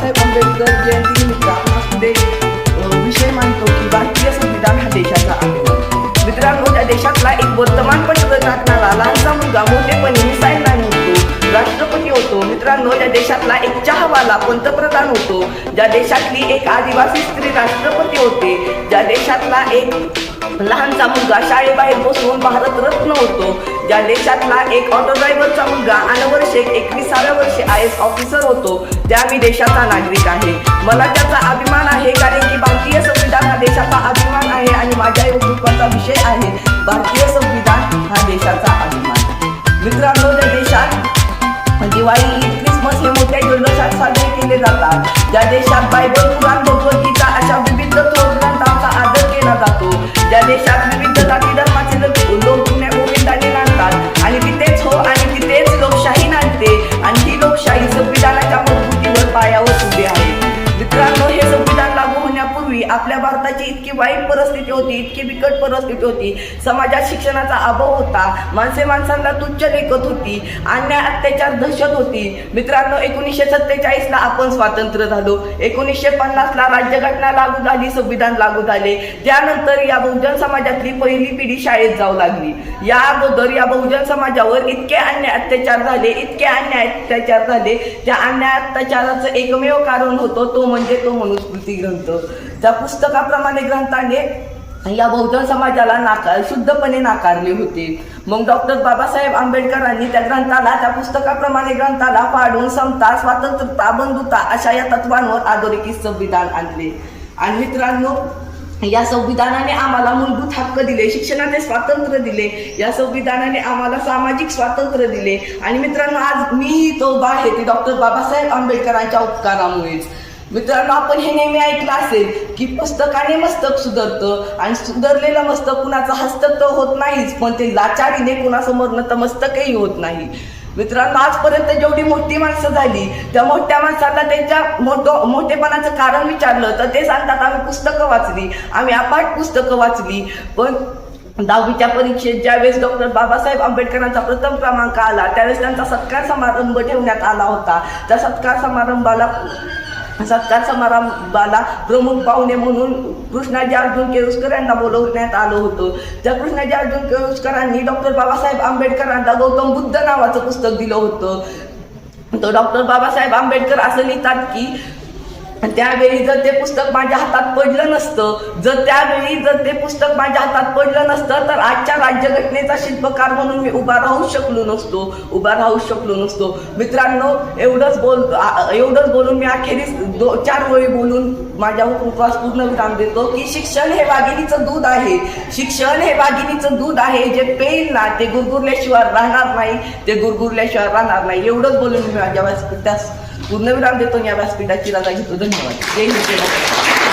बाबासाहेब आंबेडकर जयंतीनिमित्त आपणामध्ये विषय मांडतो की भारतीय संविधान हा देशाचा आहे। मित्रांनो, त्या देशातला एक वर्तमानपत्र टाकणारा लहानसा मुलगा मोठेपणी मिसाईल मॅन होतो, राष्ट्रपती होतो। मित्रांनो, त्या देशातला एक चहावाला पंतप्रधान होतो, ज्या देशातली एक आदिवासी स्त्री राष्ट्रपती होते, ज्या देशातला एक लहानसा मुलगा शाळेबाहेर बसून भारतरत्न होतो, ज्या देशातला एक ऑटो ड्रायव्हरचा मुलगा अनवर्षे 21व्या वर्षी IAS ऑफिसर होतो, त्या मी देशाचा नागरिक आहे। मला त्याचा अभिमान आहे, कारण की भारतीय संविधान हा देशाचा अभिमान आहे आणि माझ्या योगदानाचा विषय आहे भारतीय संविधान हा देशाचा अभिमान। मित्रांनो, त्या देशात दिवाळी, ईद, क्रिसमस हे मोठ्या जल्लोषात साजरे केले जातात, ज्या देशात बायबल, कुराण, भगवद्गीता अशा विविध ग्रंथांचा आदर केला जातो, ज्या देशात विविध जाती धर्माचे लोक पुण्या गोविंदाने नांदतात आणि तिथेच हो आणि तिथेच लोकशाही नांदते आणि ही लोकशाही संविधानाच्या मजबुतीवर पायावर उभी आहे। मित्रांनो, हे संविधान लागू होण्यापूर्वी आपल्या भारताची इतकी वाईट परिस्थिती होती, इतकी बिकट परिस्थिती होती, समाजात शिक्षणाचा अभाव होता, माणसे माणसांना तुच्छ लेखत होती, अन्याय अत्याचार दहशत होती। मित्रांनो, 1947ला आपण स्वातंत्र्य झालो, 1950ला राज्यघटना लागू झाली, संविधान लागू झाले। त्यानंतर या बहुजन समाजातली पहिली पिढी शाळेत जाऊ लागली। या अगोदर या बहुजन समाजावर इतके अन्याय अत्याचार झाले, इतके अन्याय अत्याचार झाले, त्या अन्याय अत्याचाराचं एकमेव कारण होतं तो म्हणजे तो मनुस्मृती ग्रंथ। त्या पुस्तकाप्रमाणे ग्रंथाने या बहुजन समाजाला शुद्धपणे नाकारले होते। मग डॉक्टर बाबासाहेब आंबेडकरांनी त्या ग्रंथाला, त्या पुस्तकाप्रमाणे ग्रंथाला फाडून समता, स्वातंत्र्यता, बंधुता अशा या तत्वांवर अधोरेखित संविधान आणले। आणि मित्रांनो, या संविधानाने आम्हाला मूलभूत हक्क दिले, शिक्षणाचे स्वातंत्र्य दिले, या संविधानाने आम्हाला सामाजिक स्वातंत्र्य दिले। आणि मित्रांनो, आज मी तो आहे ते डॉक्टर बाबासाहेब आंबेडकरांच्या उपकारामुळेच। मित्रांनो, आपण हे नेहमी ऐकलं असेल की पुस्तकाने मस्तक सुधरतं आणि सुधरलेलं मस्तक कुणाचं हस्तक होत नाहीच, पण ते लाचारीने कुणासमोर नतमस्तकही होत नाही। मित्रांनो, आजपर्यंत जेवढी मोठी माणसं झाली, त्या मोठ्या माणसाला त्यांच्या मोठेपणाचं कारण विचारलं तर ते सांगतात आम्ही पुस्तकं वाचली, आम्ही अपाट पुस्तकं वाचली। पण 10वीच्या परीक्षेत ज्यावेळेस डॉक्टर बाबासाहेब आंबेडकरांचा प्रथम क्रमांक आला, त्यावेळेस त्यांचा सत्कार समारंभ ठेवण्यात आला होता। त्या सत्कार समारंभाला प्रमुख पाहुणे म्हणून कृष्णाजी अर्जुन केळुसकर यांना बोलवण्यात आलं होतं। त्या कृष्णाजी अर्जुन केळुसकरांनी डॉक्टर बाबासाहेब आंबेडकरांना गौतम बुद्ध नावाचं पुस्तक दिलं होतं। तो डॉक्टर बाबासाहेब आंबेडकर असं लिहितात की त्यावेळी जर ते पुस्तक माझ्या हातात पडलं नसतं, जर ते पुस्तक माझ्या हातात पडलं नसतं तर आजच्या राज्यघटनेचा शिल्पकार म्हणून मी उभा राहू शकलो नसतो। मित्रांनो, एवढंच बोलून मी अखेरीस 4 वेळी बोलून माझ्या उपवास पूर्ण विराम देतो की शिक्षण हे वाघिणीचं दूध आहे, शिक्षण हे वाघिणीचं दूध आहे, जे पेईल ना ते गुरगुरल्याशिवाय राहणार नाही। एवढंच बोलून मी माझ्या व्यासपीठास पूर्ण विराम देतो, या व्यासपीठाची रजा घेतो। धन्यवाद। जय हिंद।